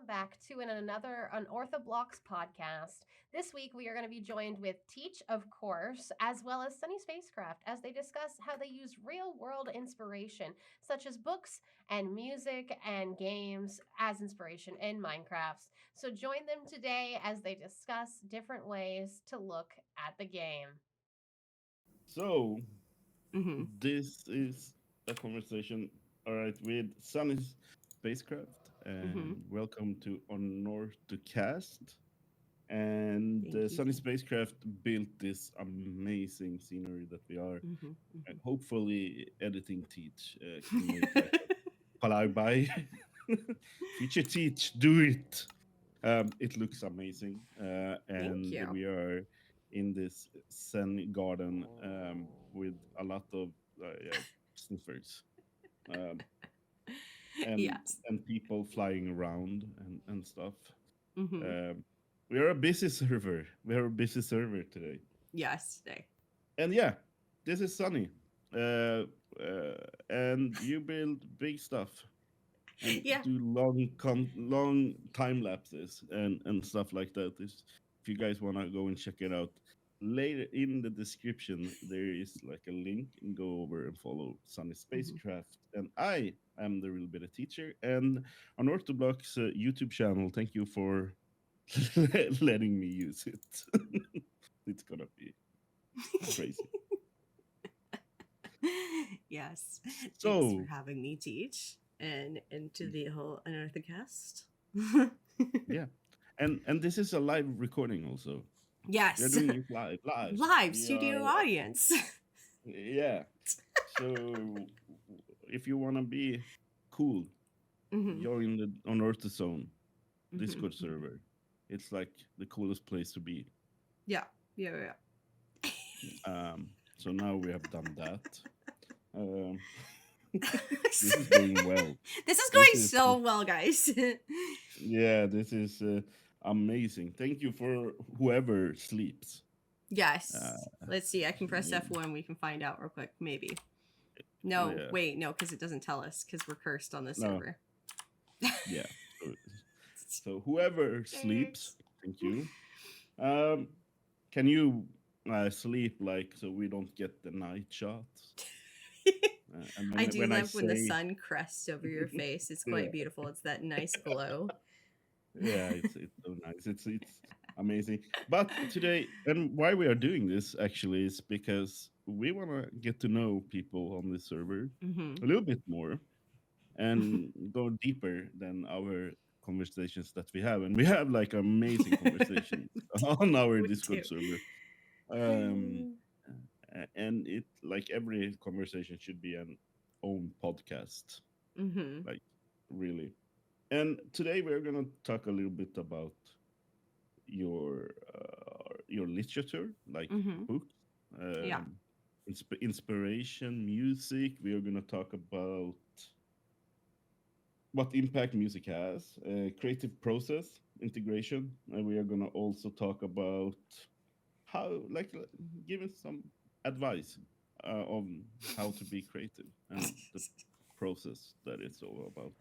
back to another UnorthoBlocks podcast. This week, we are going to be joined with Teach, of course, as well as Sunny Spacecraft, as they discuss how they use real world inspiration, such as books and music and games, as inspiration in Minecraft. So join them today as they discuss different ways to look at the game. So, Mm-hmm. this is a conversation, all right, with Sunny Spacecraft, Mm-hmm. and welcome to Unorthocast. And Thank you. Sunny Spacecraft built this amazing scenery that we are Mm-hmm. Mm-hmm. hopefully editing teach can make like a fly by. Feature teach, do it. It looks amazing, Thank and you. we are in this Zen garden with a lot of yeah, sniffers um, and Yes. people flying around and stuff. Mm-hmm. Um, we are a busy server. We are a busy server today, Yes. Today. and yeah, this is Sunny, uh, and you build big stuff and Yeah. do long time lapses and stuff like that. If you guys want to go and check it out, later in the description there is like a link, and go over and follow Sunny Mm-hmm. Spacecraft. And I am the real bit of teacher, and on OrthoBlocks YouTube channel. Thank you for letting me use it. It's gonna be crazy. Yes. Thanks for So having me teach and into the whole Unorthocast. yeah, and this is a live recording also. We are Yes. doing it live. Live We studio are, audience. yeah. So if you want to be cool, Mm-hmm. join the Unearth Zone Mm-hmm. Discord Mm-hmm. server. It's like the coolest place to be. Yeah. Yeah. Yeah. So now we have done that. Um, This this is going well. is This going is so well, guys. yeah. This is amazing. Thank you for whoever sleeps. Uh, Yes. Let's see. I can press yeah. F1. We can find out real quick. Maybe. No, Yeah. wait, no, because it doesn't tell us because we're cursed on this No. server. Yeah. So, so whoever sleeps, Thanks. thank you. Um, can you sleep like so we don't get the night shots? And I do when I love when the say sun crests over your face. It's yeah, quite beautiful. It's that nice glow. yeah, it's so nice. It's amazing. But today, and why we are doing this actually is because we want to get to know people on this server Mm-hmm. a little bit more and go deeper than our conversations that we have. And we have like amazing conversations on our We do. Discord server. Um, and it like every conversation should be an own podcast, Mm-hmm. like really. And today we're gonna talk a little bit about your literature, like Mm-hmm. books, Yeah. um, inspiration, music. We are gonna talk about what impact music has, creative process, integration, and we are gonna also talk about how, like, giving some advice on how to be creative and the process that it's all about.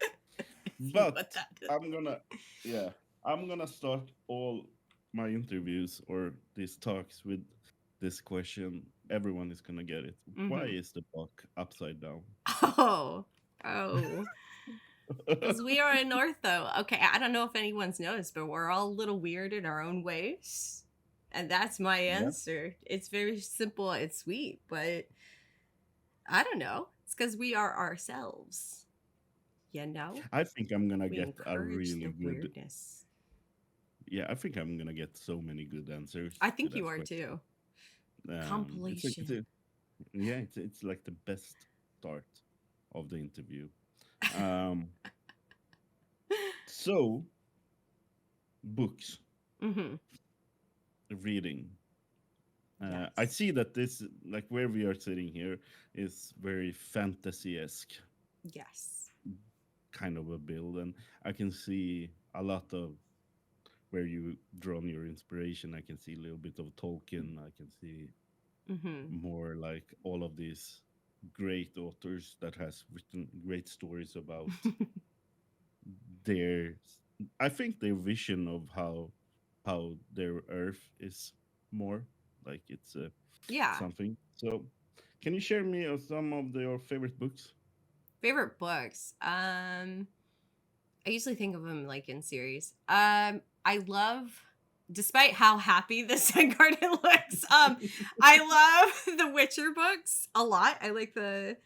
See what But that is. I'm gonna, yeah, I'm gonna start all my interviews or these talks with this question. Everyone is gonna get it. Why Mm-hmm. is the book upside down? Oh. Oh. Because we are in Ortho. Okay, I don't know if anyone's noticed, but we're all a little weird in our own ways. And that's my Yeah, answer. It's very simple and sweet, but I don't know. It's because we are ourselves. You know? I think I'm gonna We get a encourage really the good. weirdness. Yeah, I think I'm gonna get so many good answers I to think you that are question. too. It's like Compilation. yeah, it's like the best start of the interview. Um, so books, Mm-hmm. reading. I Yes. see that this, like where we are sitting here, is very fantasy esque Yes. kind of a build, and I can see a lot of where you drawn your inspiration. I can see a little bit of Tolkien. I can see Mm-hmm. more like all of these great authors that has written great stories about their I think their vision of how their Earth is more like it's Yeah. something. So, can you share me some of your favorite books? Favorite books. I usually think of them like in series. I love, despite how happy the Sun Garden looks, I love the Witcher books a lot. I like the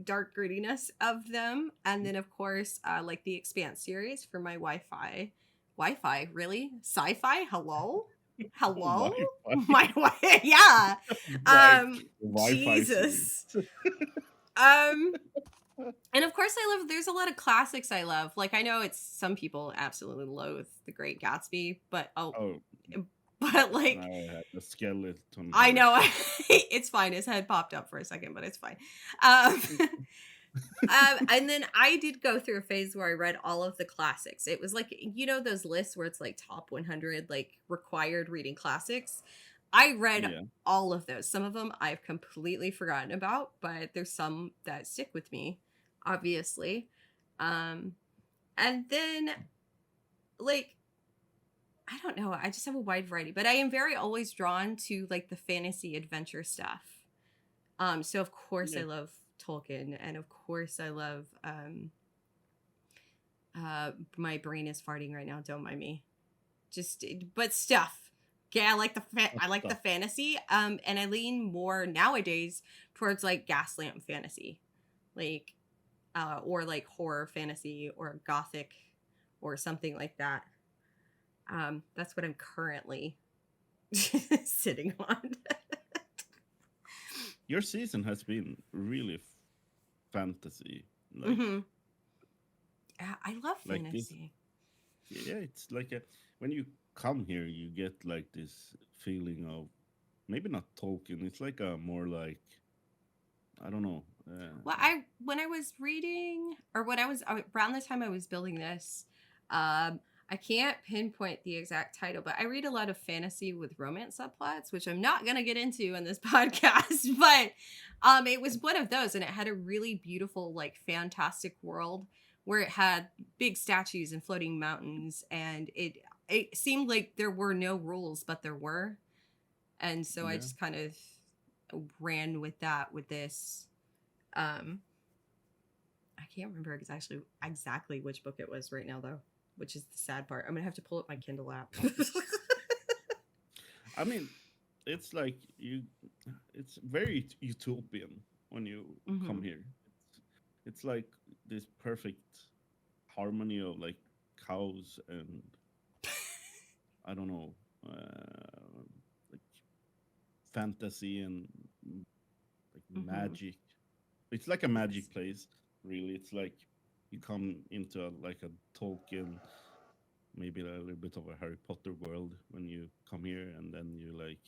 dark grittiness of them, and then of course, like the Expanse series for my Wi-Fi. Wi-Fi, really? Sci-fi? Hello, hello, Wi-Fi, my yeah. Wi Wi-Fi series. Jesus. Um, and of course, I love. There's a lot of classics I love. Like I know it's some people absolutely loathe The Great Gatsby, but Oh, but now like I had a skeleton I know horse. it's fine. His head popped up for a second, but it's fine. Um, and then I did go through a phase where I read all of the classics. It was like those lists where it's like top 100 like required reading classics. I read Yeah, all of those. Some of them I've completely forgotten about, but there's some that stick with me, obviously. Um, and then like I don't know, I just have a wide variety, but I am very always drawn to like the fantasy adventure stuff. So of course I yeah. love Tolkien, and of course I love my brain is farting right now, don't mind me. Just but stuff. Yeah, I like What I like the stuff? fantasy. And I lean more nowadays towards like Gaslamp fantasy. Like or like horror fantasy or gothic or something like that. That's what I'm currently sitting on. Your season has been really fantasy, hmm I love like this. fantasy. Yeah, it's like a when you come here, you get like this feeling of maybe not Tolkien. It's like a more like I don't know. Well, I when I was reading, or when I was around the time I was building this, I can't pinpoint the exact title, but I read a lot of fantasy with romance subplots, which I'm not gonna get into in this podcast. But it was one of those, and it had a really beautiful, like, fantastic world where it had big statues and floating mountains, and it seemed like there were no rules, but there were, and so I Yeah, just kind of ran with that with this. Um, I can't remember exactly which book it was right now though, which is the sad part. I'm gonna have to pull up my Kindle app. I mean, it's like you. It's very utopian when you come hmm here. It's like this perfect harmony of like cows and I don't know, like fantasy and like hmm magic. It's like a magic place, really. It's like you come into like a Tolkien, maybe a little bit of a Harry Potter world when you come here, and then you like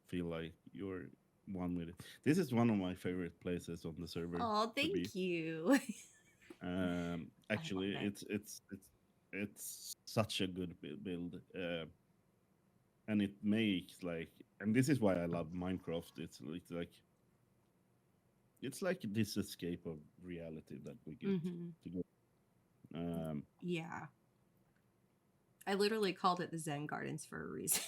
feel like you're one with it. This is one of my favorite places on the server Oh, to be. thank you. I love Actually, it. it's such a good build, and it makes like, and this is why I love Minecraft. It's like this escape of reality that we get hmm to go. Um, Yeah, I literally called it the Zen Gardens for a reason.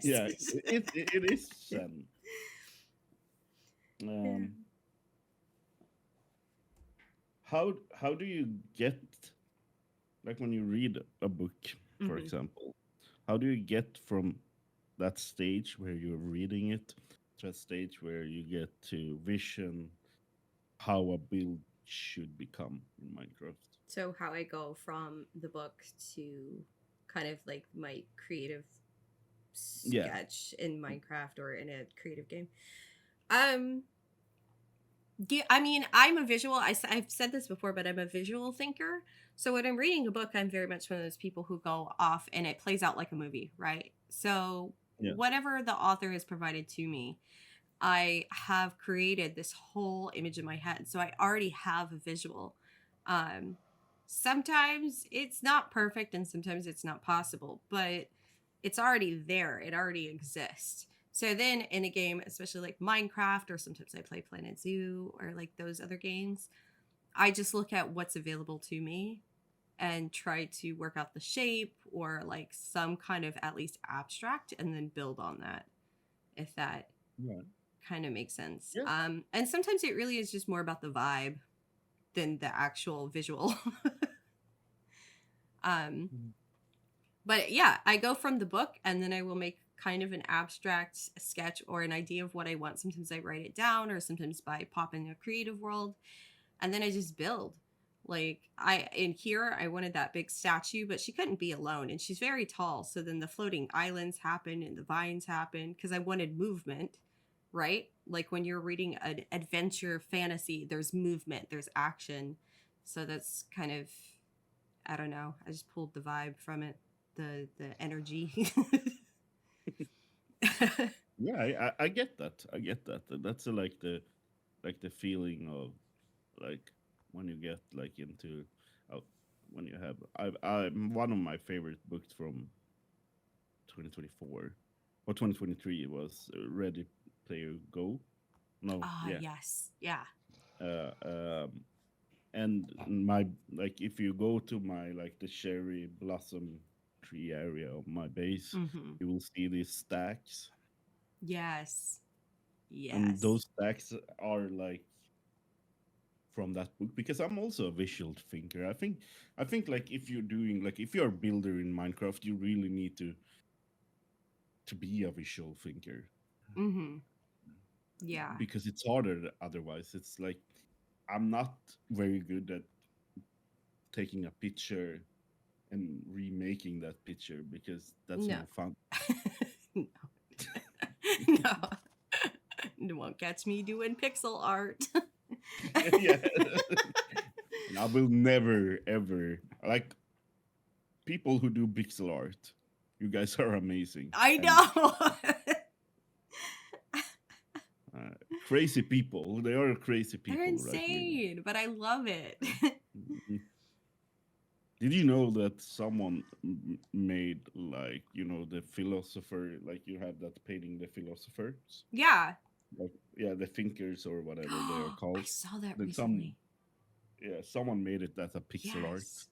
yeah, it is Zen. Yeah. Um, how do you get like when you read a book, for hmm example, how do you get from that stage where you're reading it to a stage where you get to vision how a build should become in Minecraft? So how I go from the book to kind of like my creative Yeah, sketch in Minecraft or in a creative game. Um, yeah, I mean, I'm a visual. I've said this before, but I'm a visual thinker. So when I'm reading a book, I'm very much one of those people who go off and it plays out like a movie, right? So yeah, whatever the author has provided to me, I have created this whole image in my head. So I already have a visual. Um, Sometimes it's not perfect and sometimes it's not possible, but it's already there. It already exists. So then in a game, especially like Minecraft, or sometimes I play Planet Zoo or like those other games, I just look at what's available to me and try to work out the shape or like some kind of at least abstract and then build on that, if that Yeah. kind of makes sense. Yeah. And sometimes it really is just more about the vibe than the actual visual. Mhm. But yeah, I go from the book and then I will make kind of an abstract sketch or an idea of what I want. Sometimes I write it down, or sometimes I pop in a creative world, and then I just build. Like in here, I wanted that big statue, but she couldn't be alone, and she's very tall. So then the floating islands happen and the vines happen because I wanted movement, right? Like when you're reading an adventure fantasy, there's movement, there's action. So that's kind of, I don't know. I just pulled the vibe from it, the energy. Yeah, I get that. I get that. That's like the feeling of like when you get like into uh, when you have I one of my favorite books from 2024 or 2023 was Ready Player Go. No, Ah, yeah. yes. Yeah. Uh, um, and my like if you go to my like the cherry blossom tree area of my base, Mm-hmm. you will see these stacks, Yes. and Yes. those stacks are like from that book because I'm also a visual thinker. I think like if you're doing like if you're a builder in Minecraft, you really need to be a visual thinker Mm-hmm. Yeah. because it's harder otherwise. It's like I'm not very good at taking a picture and remaking that picture because that's No. no fun. No. No. You won't catch me doing pixel art. Yeah. And I will never ever like people who do pixel art. You guys are amazing. I And know. crazy people. They are crazy They're people, right? insane, but I love it. Mhm. Did you know that someone made like the philosopher, like you have that painting, the philosophers, Yeah. like yeah, the thinkers or whatever they are I called. saw that Then recently. someone made it as a pixel art, Yes.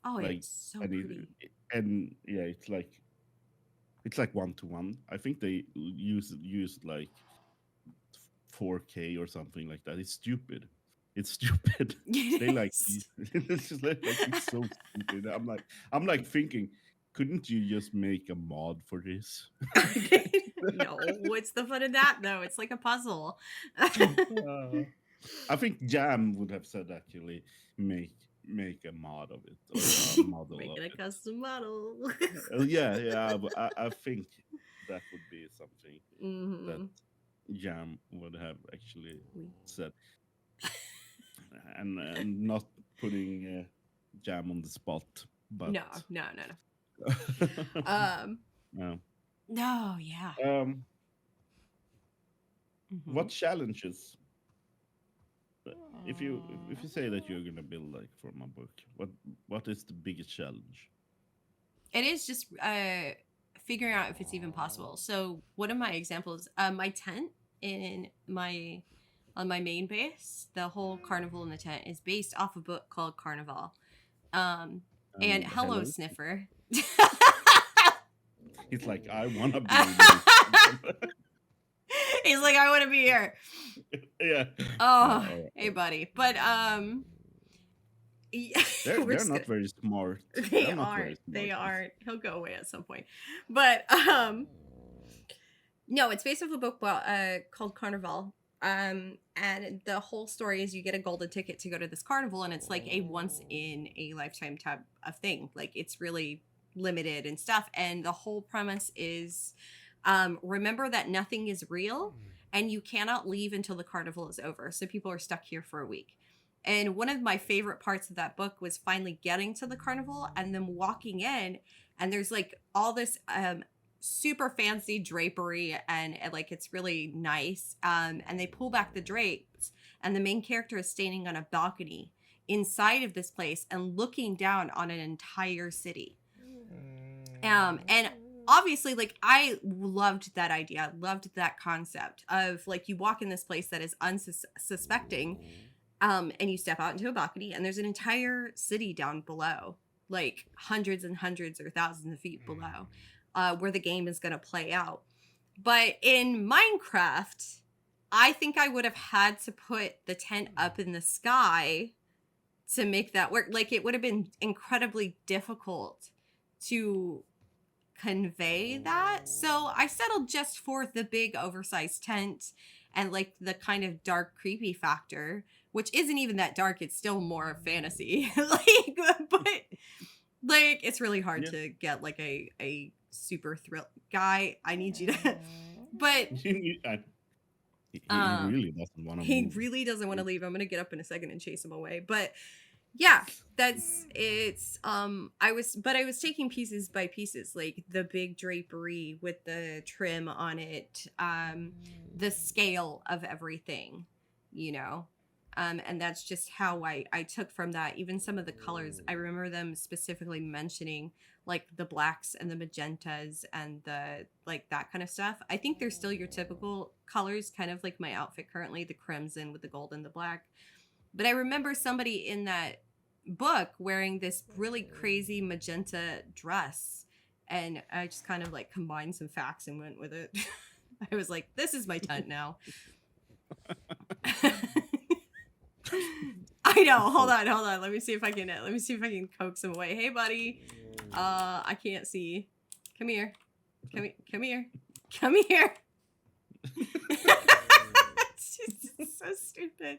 Oh, like it's so and pretty. and yeah, it's like 1-to-1. I think they used like 4K or something like that. It's stupid. It's stupid. They It like is. it's just like it's so stupid. I'm like thinking, couldn't you just make a mod for this? No, what's the fun of that though? It's like a puzzle. Uh, I think Jam would have said actually make a mod of it or a model of Making a it. custom model. Yeah, but I think that would be something that Hmm. Jam would have actually said, and not putting Jam on the spot, but No, no, no, no. no. No, yeah. Hmm. What challenges? If you say that you're gonna build like from a book, what is the biggest challenge? It is just figuring out if it's even possible. So one of my examples, my tent in my on my main base, the whole carnival in the tent is based off a book called Carnival. And Hello Hello, Sniffer. it's like I wanna be in this. He's like, I want to be here. Yeah. Oh, All hey, right. buddy. But They're we're they're just not gonna. very smart. They They're not very aren't. They smart. aren't. He'll go away at some point. But no, it's based off a book called Carnival. And the whole story is you get a golden ticket to go to this carnival, and it's like a once in a lifetime type of thing. Like it's really limited and stuff. And the whole premise is remember that nothing is real and you cannot leave until the carnival is over. So people are stuck here for a week. And one of my favorite parts of that book was finally getting to the carnival and then walking in, and there's like all this super fancy drapery and like it's really nice. And they pull back the drapes, and the main character is standing on a balcony inside of this place and looking down on an entire city. And obviously, like, I loved that idea, loved that concept of like you walk in this place that is unsuspecting, And you step out into a balcony, and there's an entire city down below, like hundreds and hundreds or thousands of feet below, where the game is going to play out. But in Minecraft, I think I would have had to put the tent up in the sky to make that work. Like, it would have been incredibly difficult to convey that. So I settled just for the big oversized tent and like the kind of dark creepy factor, which isn't even that dark. It's still more fantasy. Like, but like, it's really hard Yeah. to get like a super thrill guy. I need you to, but He really doesn't want to he move. really doesn't want to leave. I'm gonna get up in a second and chase him away. But yeah, I was taking pieces by pieces, like the big drapery with the trim on it, the scale of everything, you know. And that's just how I took from that. Even some of the colors, I remember them specifically mentioning like the blacks and the magentas and the like that kind of stuff. I think they're still your typical colors, kind of like my outfit currently, the crimson with the gold and the black. But I remember somebody in that book wearing this really crazy magenta dress, and I just kind of like combined some facts and went with it. I was like, this is my tent now. I know. Hold on. Let me see if I can coax him away. Hey, buddy. I can't see. Come here. Come here. It's just so stupid.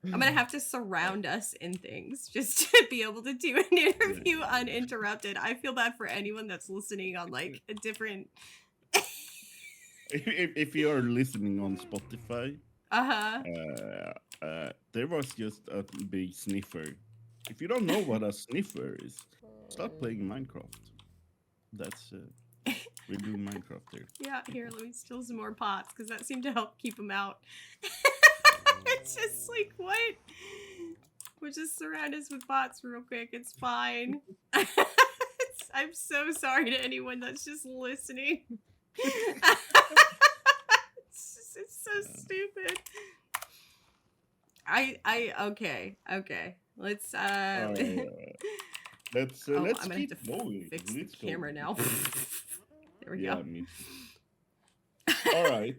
I'm gonna have to surround us in things just to be able to do an interview uninterrupted. I feel bad for anyone that's listening on like a different. If you are listening on Spotify, there was just a big sniffer. If you don't know what a sniffer is, start playing Minecraft. That's we're doing Minecraft there. Yeah, here, let me steal some more pots because that seemed to help keep them out. It's just like, what? We'll just surround us with bots real quick. It's fine. I'm so sorry to anyone that's just listening. It's so stupid. Okay. Let's let's I'm gonna keep have to going. fix Let's the camera now. There we Yeah, go. me too. All right.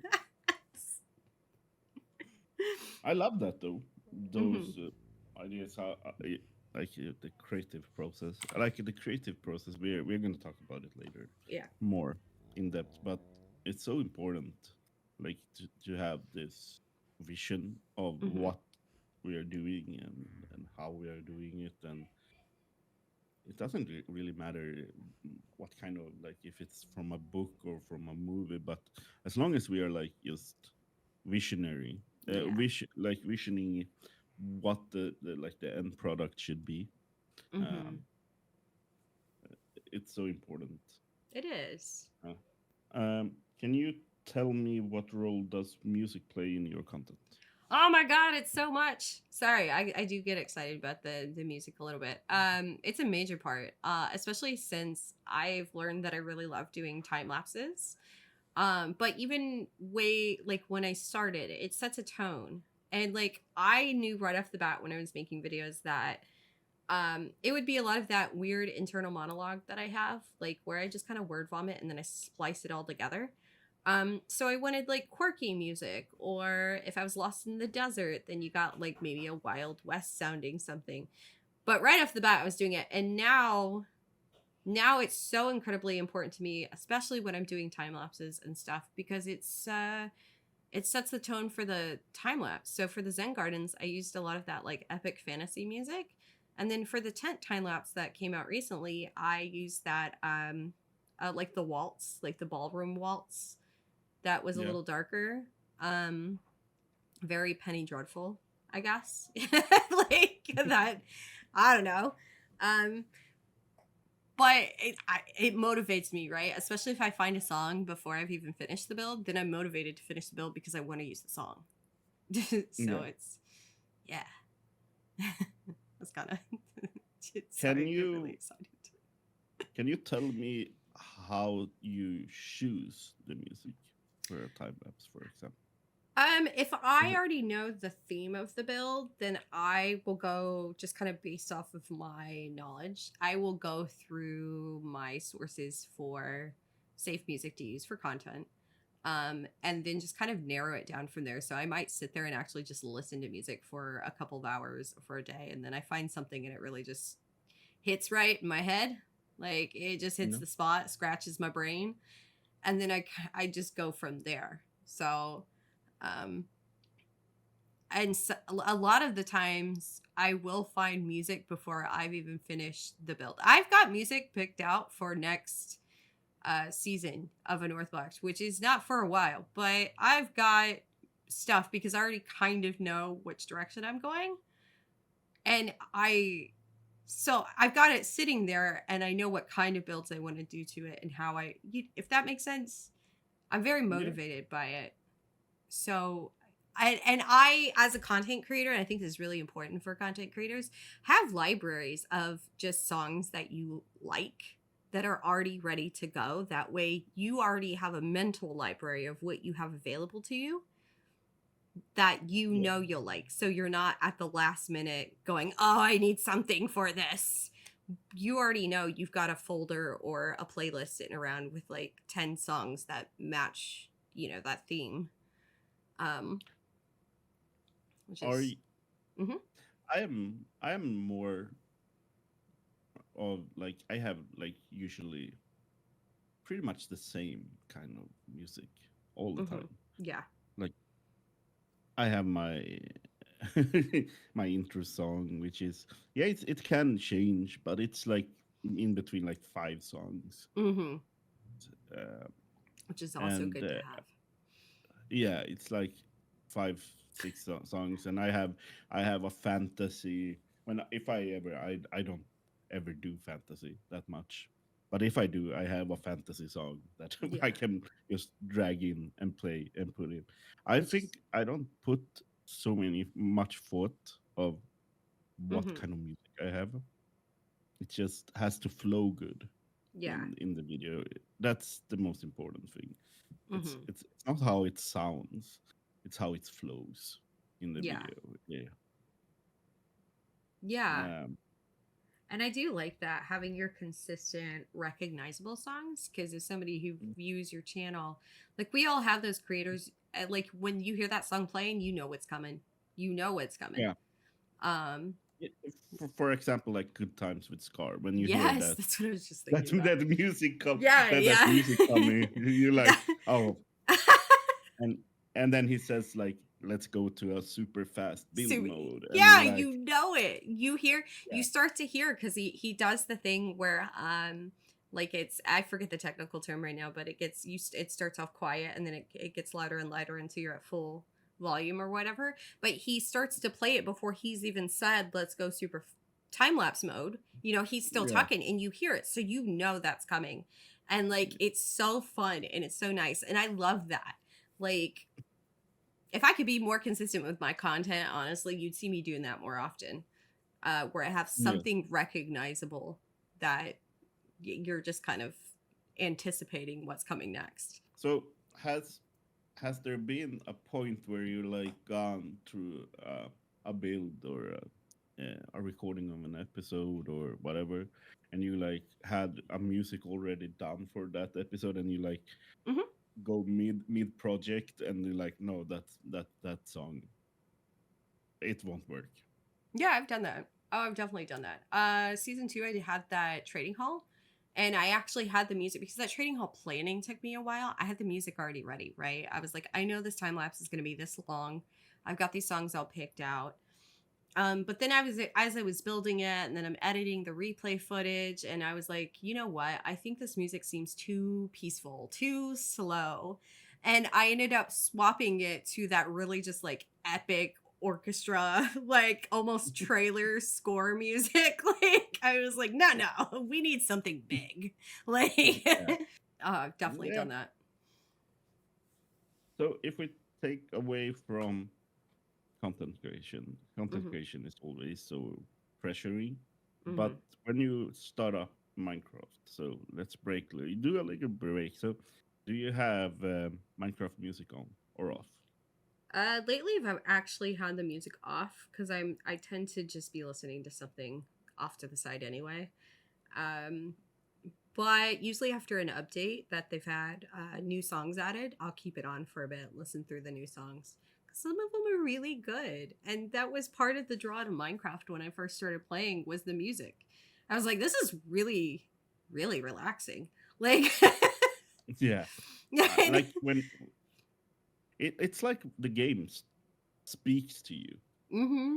I love that though. Those ideas, how the creative process. I like the creative process. We're going to talk about it later. Yeah. More in depth, but it's so important, like to have this vision of what we are doing and how we are doing it, and it doesn't really matter what kind of, like, if it's from a book or from a movie, but as long as we are like just visionary, visioning what the like the end product should be. It's so important. It is. Can you tell me what role does music play in your content? Oh my god, it's so much. Sorry, I do get excited about the music a little bit. It's a major part, especially since I've learned that I really love doing time lapses. But even like when I started, it sets a tone. And like I knew right off the bat when I was making videos that it would be a lot of that weird internal monologue that I have, like where I just kind of word vomit and then I splice it all together. So I wanted like quirky music, or if I was lost in the desert, then you got like maybe a Wild West sounding something. But right off the bat, I was doing it. And now it's so incredibly important to me, especially when I'm doing time lapses and stuff, because it sets the tone for the time lapse. So for the Zen Gardens, I used a lot of that like epic fantasy music. And then for the tent time lapse that came out recently, I used that like the waltz, like the ballroom waltz. That was a little darker. Very Penny Dreadful, I guess. Like that, I don't know. But it motivates me, right? Especially if I find a song before I've even finished the build, then I'm motivated to finish the build because I want to use the song. So it's, yeah. That's kind of. Can you tell me how you choose the music for a time lapse, for example? If I already know the theme of the build, then I will go just kind of based off of my knowledge. I will go through my sources for safe music to use for content. And then just kind of narrow it down from there. So I might sit there and actually just listen to music for a couple of hours for a day, and then I find something and it really just hits right in my head. Like it just hits No. the spot, scratches my brain, and then I just go from there. So um and so, a lot of the times I will find music before I've even finished the build. I've got music picked out for next season of Unorthocast, which is not for a while, but I've got stuff because I already kind of know which direction I'm going. And so I've got it sitting there and I know what kind of builds I want to do to it and how if that makes sense, I'm very Yeah. motivated by it. So I as a content creator, and I think this is really important for content creators, have libraries of just songs that you like that are already ready to go. That way you already have a mental library of what you have available to you that you Yeah. know you'll like. So you're not at the last minute going, "Oh, I need something for this." You already know you've got a folder or a playlist sitting around with like 10 songs that match, that theme. Um which Are is y- mhm. I am more of like I have like usually pretty much the same kind of music all the Mhm. time. Yeah. Like I have my my intro song, which is yeah, it can change, but it's like in between like 5 songs, Mhm. uh, Which is also and good to have. yeah, it's like 5 6 songs, and I have a fantasy. When if I ever I don't ever do fantasy that much, but if I do, I have a fantasy song that I Yeah. can just drag in and play and put in. I Which is think I don't put so much thought of what mhm. kind of music I have. It just has to flow good Yeah. in the video. That's the most important thing. it's Mhm. it's it's not how it sounds, it's how it flows in the Yeah. video. Yeah. Yeah. um And I do like that, having your consistent recognizable songs, because as somebody who views your channel, like we all have those creators, like when you hear that song playing, you know what's coming. You know what's coming. yeah. Um For example, like Good Times with Scar, when you hear yes, that that's what I was just that thinking about. that music come Yeah, that yeah. music coming, you're like, That oh. and and then he says like, let's go to a super fast build so mode, and yeah, you're you like, know it. You yeah, start to hear, because he does the thing where like it's, I forget the technical term right now, but it starts off quiet and then it gets louder and louder until you're at full volume or whatever. But he starts to play it before he's even said let's go super time lapse mode. He's still yeah, talking and you hear it, so you know that's coming. And like it's so fun and it's so nice and I love that. Like if I could be more consistent with my content, honestly, you'd see me doing that more often, where I have yeah. something recognizable that you're just kind of anticipating what's coming next. So has there been a point where you like gone through a build or a recording of an episode or whatever, and you like had a music already done for that episode, and you like Hmm. go mid project, and you're like, no, that song, it won't work. Yeah, I've done that. Oh, I've definitely done that. Season 2, I had that trading hall, and I actually had the music because that trading hall planning took me a while. I had the music already ready, right? I was like, I know this time lapse is going to be this long. I've got these songs all picked out. But then as I was building it, and then I'm editing the replay footage, and I was like, you know what? I think this music seems too peaceful, too slow, and I ended up swapping it to that really just like epic orchestra, like almost trailer score music. Like I was like, no, no, we need something big. Like, Yeah. I've definitely Yeah. done that. So if we take away from content Hmm. creation is always so pressuring. But Hmm. when you start up Minecraft, so let's do a little break. So do you have Minecraft music on or off? Lately I've actually had the music off because I tend to just be listening to something off to the side anyway. Um, but usually after an update that they've had new songs added, I'll keep it on for a bit, listen through the new songs. Some of them are really good, and that was part of the draw to Minecraft when I first started playing was the music. I was like, this is really, really relaxing. Like, Yeah. Like when it's like the game speaks to you. mm-hmm.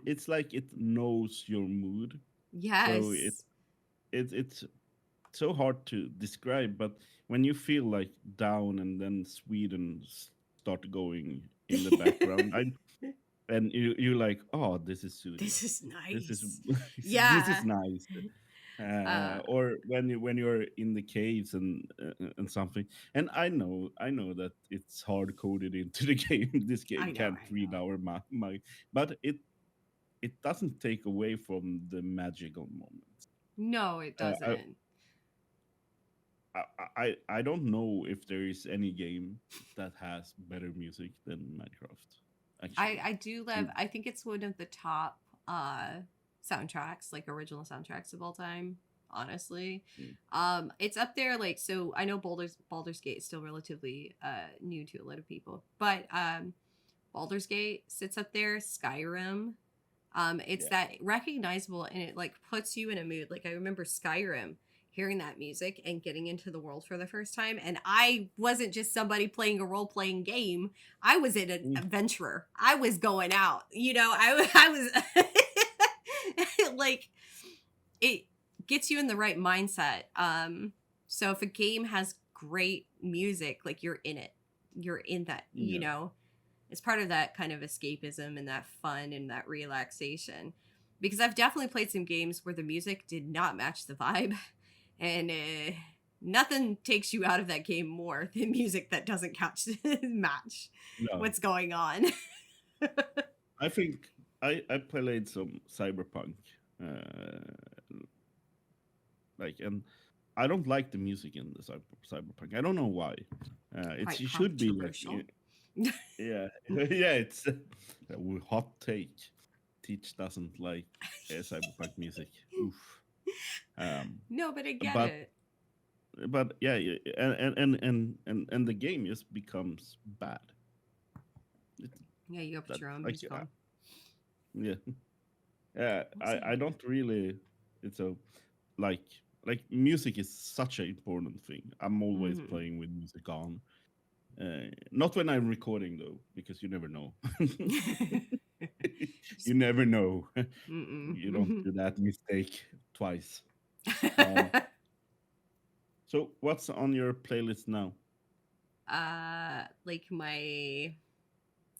It's like it knows your mood. So Yes. it's so hard to describe, but when you feel like down and then Sweden start going in the background, and you like, oh, this is soothing. This is This is nice. this Yeah. is nice. Uh, Or when you're in the caves and something. And I know that it's hard coded into the game. This game I know, can't I read know. our mind, but it doesn't take away from the magical moments. No, it Uh, doesn't. I don't know if there is any game that has better music than Minecraft. Actually, I do love. Mm, I think it's one of the top soundtracks, like original soundtracks of all time. Honestly, mm, it's up there. Like, so I know Baldur's Gate is still relatively new to a lot of people, but Baldur's Gate sits up there. Skyrim. It's yeah. that recognizable, and it like puts you in a mood. Like I remember Skyrim, hearing that music and getting into the world for the first time, and I wasn't just somebody playing a role playing game. I was an Mm, adventurer. I was going out. You know, I was like it gets you in the right mindset. So if a game has great music, like you're in it, you're in that. You yeah. know, it's part of that kind of escapism and that fun and that relaxation. Because I've definitely played some games where the music did not match the vibe, and nothing takes you out of that game more than music that doesn't catch match No, what's going on. I think I played some Cyberpunk, uh, like, and I don't like the music in the Cyberpunk. I don't know why. Quite It should be like, controversial. yeah, yeah. It's a hot take. Teach doesn't like Cyberpunk music. Oof. Um, No, but I get but it. yeah, and the game just becomes bad. It, Yeah, you gotta put that your own like music on. yeah, yeah. We'll I see. don't really. It's a like music is such an important thing. I'm always Mm-hmm. playing with music on. Not when I'm recording though, because you never know. You never know. You don't Mm-mm. do that mistake twice. Um, so what's on your playlist now? Like my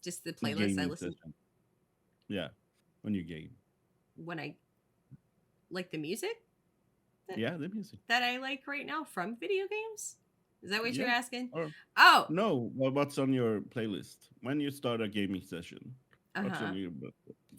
just the playlist I Gaming listen session. Yeah, when you game. when I like the music that Yeah, the music. that I like right now from video games. Is that what you're Yeah. asking? Or Oh, no, well, what's on your playlist when you start a gaming session? What's uh-huh. on your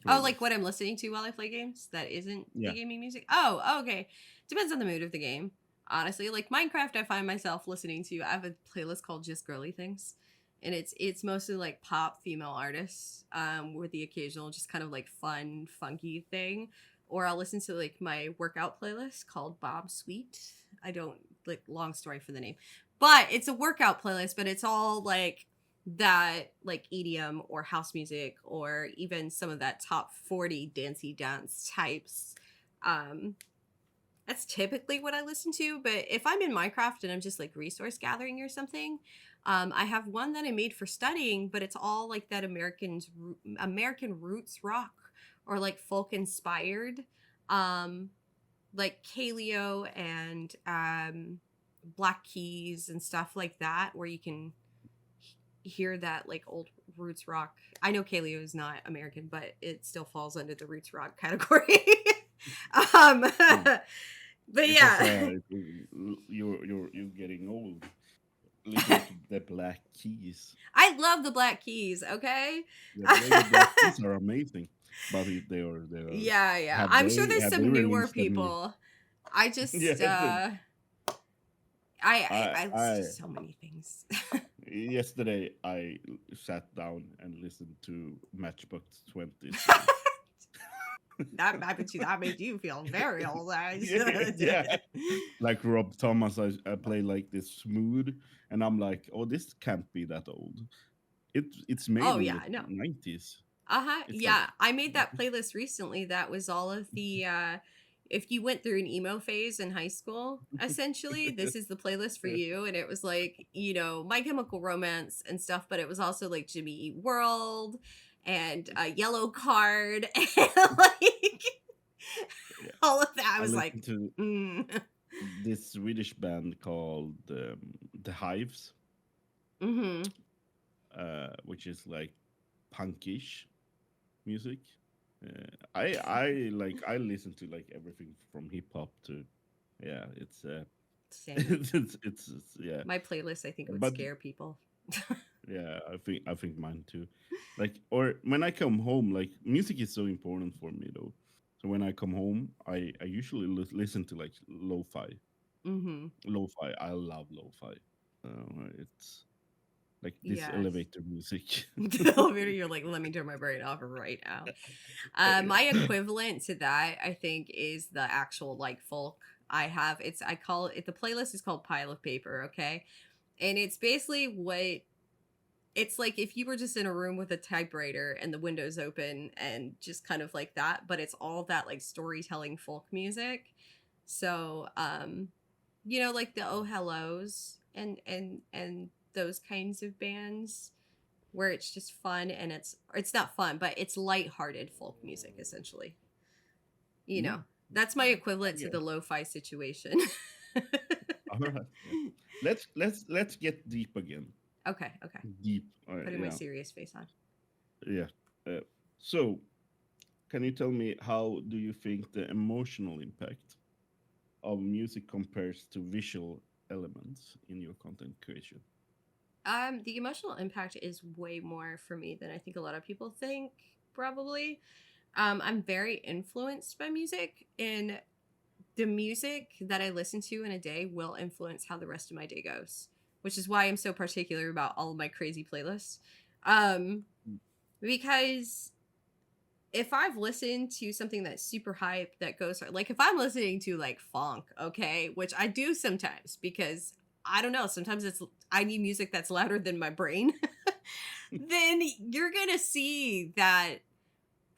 Oh, like playlist? what I'm listening to while I play games that isn't the Yeah. gaming music? Oh, okay. Depends on the mood of the game. Honestly, like Minecraft, I find myself listening to. I have a playlist called Just Girly Things, and it's mostly like pop female artists, with the occasional just kind of like fun, funky thing. Or I'll listen to like my workout playlist called Bob Sweet. I don't like long story for the name, but it's a workout playlist, but it's all like that like EDM or house music or even some of that top 40 dancey dance types. Um, that's typically what I listen to. But if I'm in Minecraft and I'm just like resource gathering or something, I have one that I made for studying, but it's all like that American roots rock or like folk inspired, um, like Kaleo and Black Keys and stuff like that, where you can hear that like old roots rock. I know Kaleo is not American, but it still falls under the roots rock category. um, Mm. but Because yeah, you're getting old. Listen to the Black Keys. I love the Black Keys. Okay. The Black Keys are amazing, but they are Yeah, yeah. I'm sure there's have they some newer released any? people. I Yeah, just the- I I listen to I so many things. Yesterday I sat down and listened to Matchbox 20. So That made you feel very old. yeah, like Rob Thomas, I play like this smooth, and I'm like, oh, this can't be that old. It's made Oh in yeah, the I know. 90s. Uh-huh. It's like Yeah, I made that playlist recently. That was all of the if you went through an emo phase in high school, essentially, this is the playlist for you. And it was like, My Chemical Romance and stuff, but it was also like Jimmy Eat World and Yellow Card and like yeah. all of that. I I was like, listened to mm. this Swedish band called The Hives, Mm-hmm. which is like punkish music. I listen to like everything from hip hop to yeah, Same. yeah, My playlist, I think, would but scare people. yeah, I think mine too. Like or when I come home, like music is so important for me though. So when I come home, I usually listen to like lo-fi. Mm-hmm. Lo-fi, I love lo-fi. It's like this Yes. elevator music. The elevator, you're like, let me turn my brain off right now. My equivalent to that, I think, is the actual like folk I have. I call it, the playlist is called Pile of Paper, okay? And it's basically it's like if you were just in a room with a typewriter and the windows open and just kind of like that, but it's all that like storytelling folk music. So, like the Oh Hellos and those kinds of bands where it's just fun and it's not fun, but it's lighthearted folk music essentially. You Mm, know, that's my equivalent to yeah. the lo-fi situation. All right. Yeah. Let's get deep again. Okay, okay. Deep. Putting my Yeah. serious face on. Yeah. Uh, so, can you tell me how do you think the emotional impact of music compares to visual elements in your content creation? The emotional impact is way more for me than I think a lot of people think, probably. I'm very influenced by music, and the music that I listen to in a day will influence how the rest of my day goes, which is why I'm so particular about all of my crazy playlists. Um, because if I've listened to something that's super hype that goes like if I'm listening to like funk, okay, which I do sometimes because I don't know, sometimes I need music that's louder than my brain, then you're gonna see that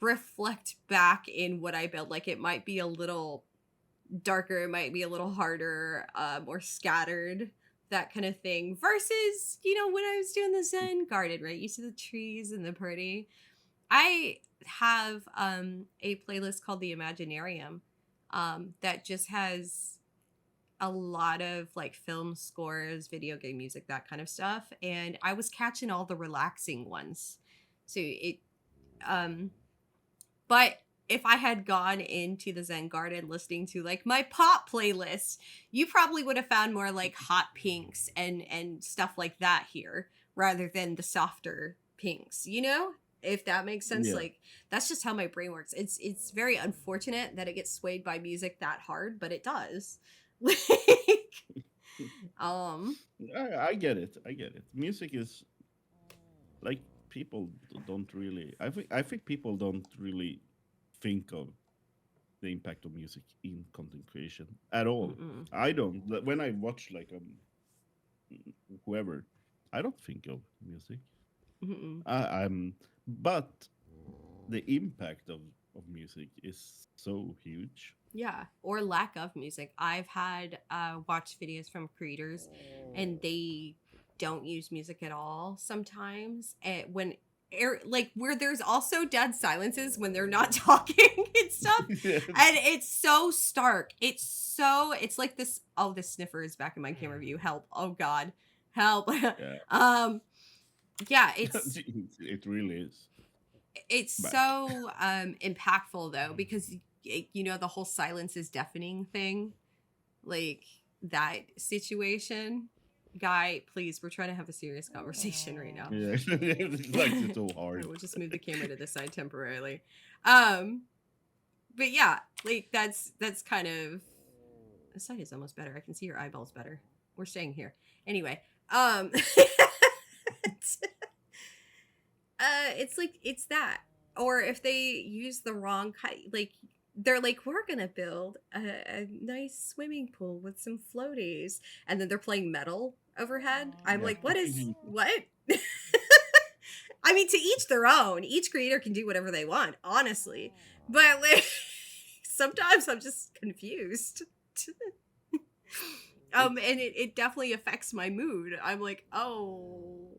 reflect back in what I build. Like it might be a little darker, it might be a little harder, or scattered, that kind of thing. Versus, when I was doing the Zen garden, right? You see the trees and the pretty. I have a playlist called the Imaginarium that just has a lot of like film scores, video game music, that kind of stuff. And I was catching all the relaxing ones. So um, but if I had gone into the Zen garden listening to like my pop playlist, you probably would have found more like hot pinks and stuff like that here rather than the softer pinks, if that makes sense. Yeah. Like that's just how my brain works. It's very unfortunate that it gets swayed by music that hard, but it does. Like, um I get it. I get it. Music is like people don't really. I think people don't really think of the impact of music in content creation at all. mm-mm, I don't. When I watch like whoever, I don't think of music. mm-mm. But the impact of music is so huge. Yeah, or lack of music. I've had watched videos from creators and they don't use music at all sometimes. And like where there's also dead silences when they're not talking and stuff. Yes. And it's so stark. It's like this. Oh, the sniffer is back in my camera view. Help. Oh God. Help. Yeah. Yeah, it's It really is. it's Back. so impactful though, because the whole silence is deafening thing, like that situation. Guy, please, we're trying to have a serious conversation right now. Yeah. It's like it's so hard. We'll just move the camera to the side temporarily. But yeah, like that's kind of, the side is almost better. I can see your eyeballs better. We're staying here anyway. It's like it's that, or if they use the wrong kind, like they're like, we're gonna build a nice swimming pool with some floaties, and then they're playing metal overhead. I'm Yeah. like, what? I mean, to each their own. Each creator can do whatever they want, honestly. But like, sometimes I'm just confused. And it definitely affects my mood. I'm like, oh.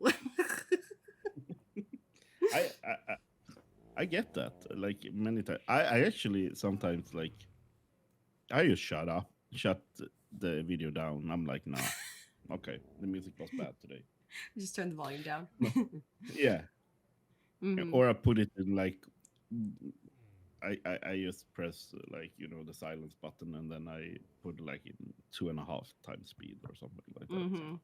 I get that. Like many times, I actually sometimes like I just shut the video down. I'm like, nah, okay, the music was bad today. Just turn the volume down. Yeah, Mhm. or I put it in like I just press like the silence button and then I put like in 2.5 times speed or something like that. Mhm.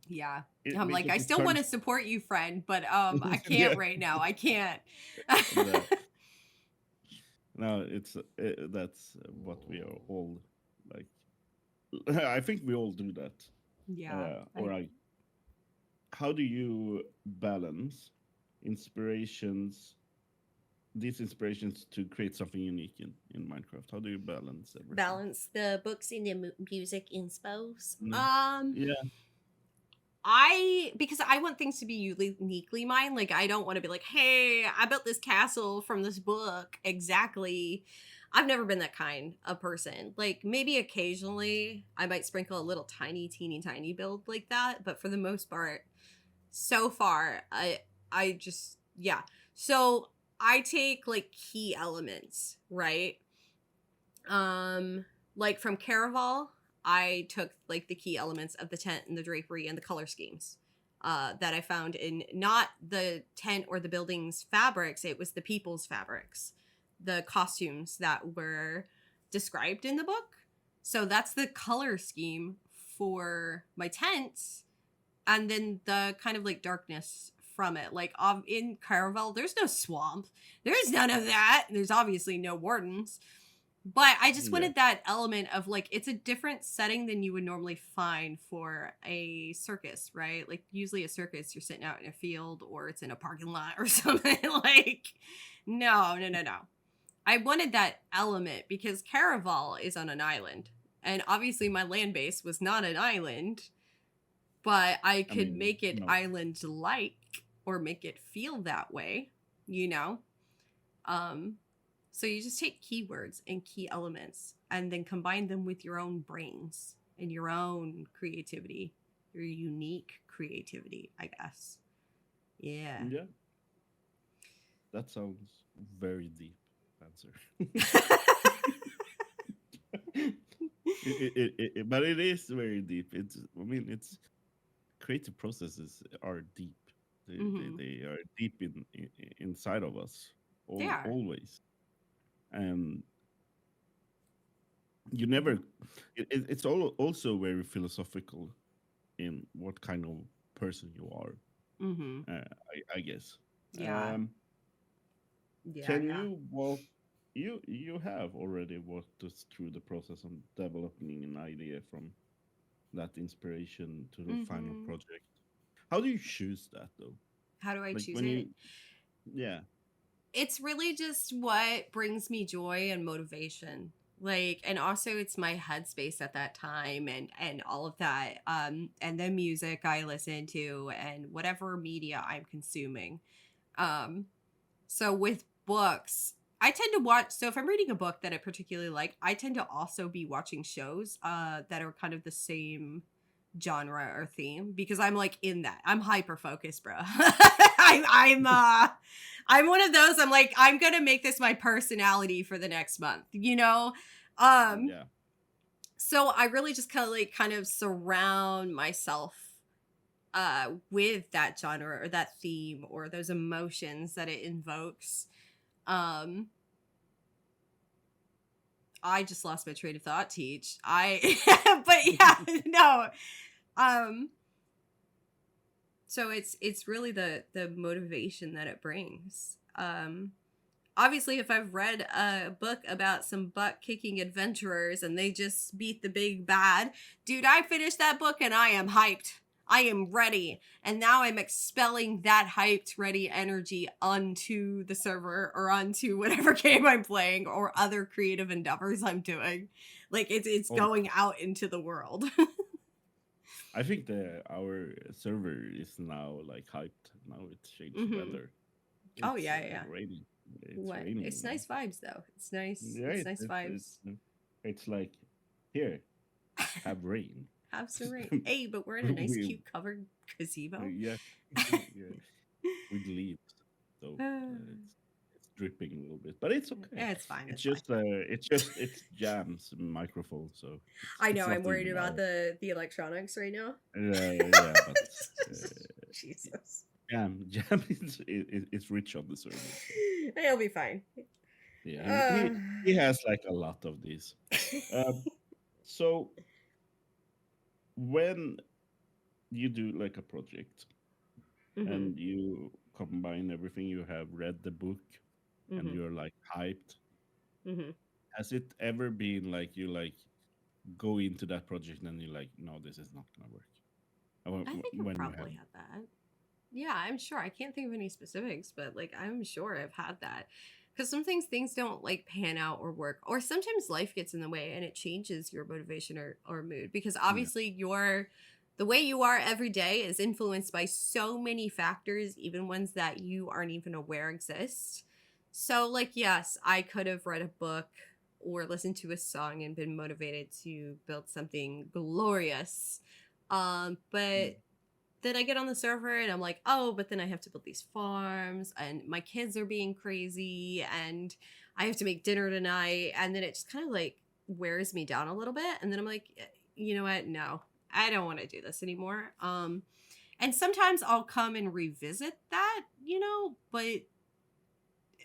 Yeah. I'm like, Because I it still want to turns support you, friend, but I yeah. can't right now. I can't. the- no, that's what we are all like. I think we all do that. Yeah. Or how do you balance inspirations these inspirations to create something unique in Minecraft? How do you balance everything? Balance the books and the music inspos. Yeah. Because I want things to be uniquely mine. Like, I don't want to be like, hey, I built this castle from this book. Exactly. I've never been that kind of person. Like, maybe occasionally I might sprinkle a little tiny, teeny, tiny build like that. But for the most part, so far, I just, yeah. So I take like key elements, right? Like from Caraval, I took like the key elements of the tent and the drapery and the color schemes that I found in not the tent or the building's fabrics, it was the people's fabrics, the costumes that were described in the book. So that's the color scheme for my tent, and then the kind of like darkness from it. Like in Caraval, there's no swamp, there's none of that. There's obviously no wardens. But I just Yeah. wanted that element of like, it's a different setting than you would normally find for a circus, right? Like usually a circus, you're sitting out in a field or it's in a parking lot or something. Like, no. I wanted that element because Caraval is on an island. And obviously my land base was not an island, but I could make it no. island-like or make it feel that way, you know? So you just take keywords and key elements and then combine them with your own brains and your own creativity, your unique creativity, I guess. Yeah. Yeah. That sounds very deep answer. But it is very deep. It's creative processes are deep. They are deep inside of us They are. always. And you never it's also very philosophical in what kind of person you are. Mm-hmm. I guess. Yeah. Can you walk you have already walked us through the process of developing an idea from that inspiration to the final project? How do you choose that though? How do I Like choose when it? yeah. It's really just what brings me joy and motivation. Like, and also it's my headspace at that time and all of that. And the music I listen to and whatever media I'm consuming. So with books, I tend to watch, so if I'm reading a book that I particularly like, I tend to also be watching shows that are kind of the same genre or theme because I'm like in that. I'm hyper focused, bro. I'm one of those. I'm like, I'm gonna make this my personality for the next month, you know? Yeah. So I really just kind of surround myself with that genre or that theme or those emotions that it invokes. I just lost my train of thought, Teach. But yeah, no. So it's really the motivation that it brings. Obviously, if I've read a book about some butt-kicking adventurers and they just beat the big bad, dude, I finished that book and I am hyped. I am ready. And now I'm expelling that hyped, ready energy onto the server or onto whatever game I'm playing or other creative endeavors I'm doing. Like it's Oh, going out into the world. I think our server is now like hyped. Now it's changed hmm weather. Oh It's yeah, yeah. raining. It's What? raining It's now. nice vibes though. It's nice. Yeah, It's nice vibes. it's like here, have rain. Have some rain. Hey, but we're in a nice, we cute covered gazebo. yeah yeah with leaves, so it's dripping a little bit, but it's okay. It's fine. It's It's fine. just it's Jam's microphone, so I know. it's I'm worried nothing. about the electronics right now. Yeah, but Jesus. Jam is rich on the server. So He'll be fine. yeah, Uh, he has like a lot of these. Um, so when you do like a project hmm and you combine everything, you have read the book and hmm you're like hyped. hmm Has it ever been like you like go into that project and you're like, no, this is not gonna work? I think I've When you have, probably had that. Yeah, I'm sure. I can't think of any specifics, but like I'm sure I've had that. Because sometimes things don't like pan out or work, or sometimes life gets in the way and it changes your motivation or mood. Because yeah, obviously the way you are every day is influenced by so many factors, even ones that you aren't even aware exist. So like yes, I could have read a book or listened to a song and been motivated to build something glorious. But then I get on the server and I'm like, oh, but then I have to build these farms and my kids are being crazy and I have to make dinner tonight. And then it just kind of like wears me down a little bit. And then I'm like, you know what? No, I don't want to do this anymore. And sometimes I'll come and revisit that, but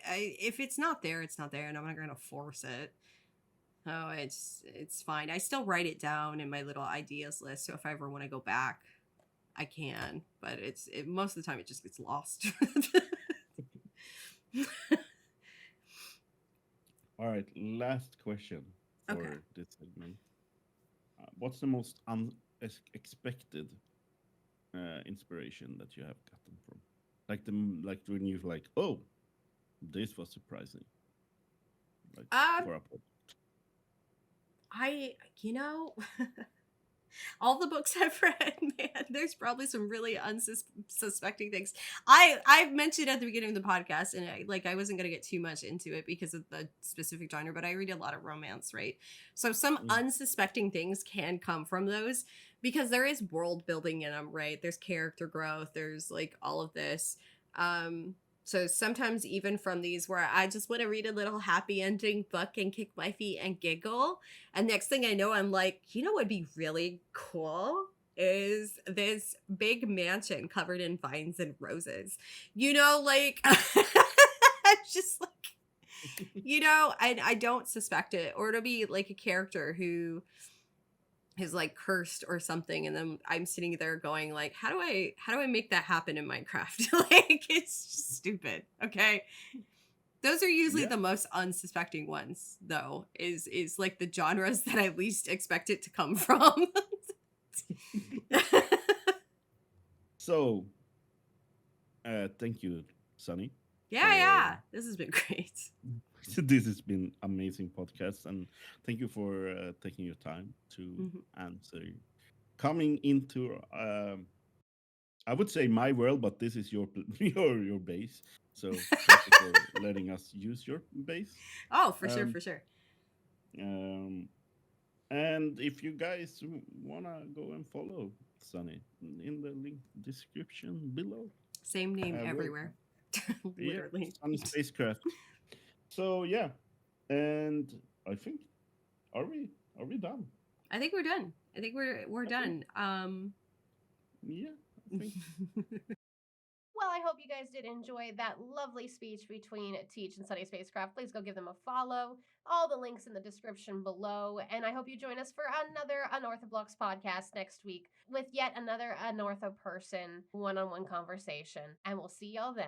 if it's not there, it's not there, and I'm not going to force it. Oh, it's fine. I still write it down in my little ideas list. So if I ever want to go back, I can, but most of the time it just gets lost. all right. Last question Okay. for this segment. What's the most unexpected inspiration that you have gotten from? Like when you're like, oh, this was surprising. Like Um, for a project. I, you know, all the books I've read, man, there's probably some really unsuspecting things. I've mentioned at the beginning of the podcast, and I wasn't gonna get too much into it because of the specific genre, but I read a lot of romance, right? So some Mm, unsuspecting things can come from those because there is world building in them, right? There's character growth, there's like all of this. So sometimes even from these where I just want to read a little happy ending book and kick my feet and giggle, and next thing I know, I'm like, what'd be really cool is this big mansion covered in vines and roses. Like it's just like, I don't suspect it. Or it'll be like a character who is like cursed or something, and then I'm sitting there going like, how do I make that happen in Minecraft? Like it's just stupid. Okay. Those are usually yeah. the most unsuspecting ones, though, is like the genres that I least expect it to come from. So, thank you, Sunny, Yeah, for yeah. This has been great. this has been amazing podcast, and thank you for taking your time to Mhm. answer. Coming into, I would say my world, but this is your your base. So thank you for letting us use your base. Oh, for sure, Um, for sure. um, and if you guys wanna go and follow Sunny in the link description below, Same name we're everywhere. yeah, Literally. Sunny Spacecraft. So yeah, and I think are we done? I think we're done. I think we're I think done. yeah, I think Well, I hope you guys did enjoy that lovely speech between Teach and Sunny Spacecraft. Please go give them a follow. All the links in the description below. And I hope you join us for another UnorthoBlocks podcast next week with yet another Unortho person one on one conversation. And we'll see y'all then.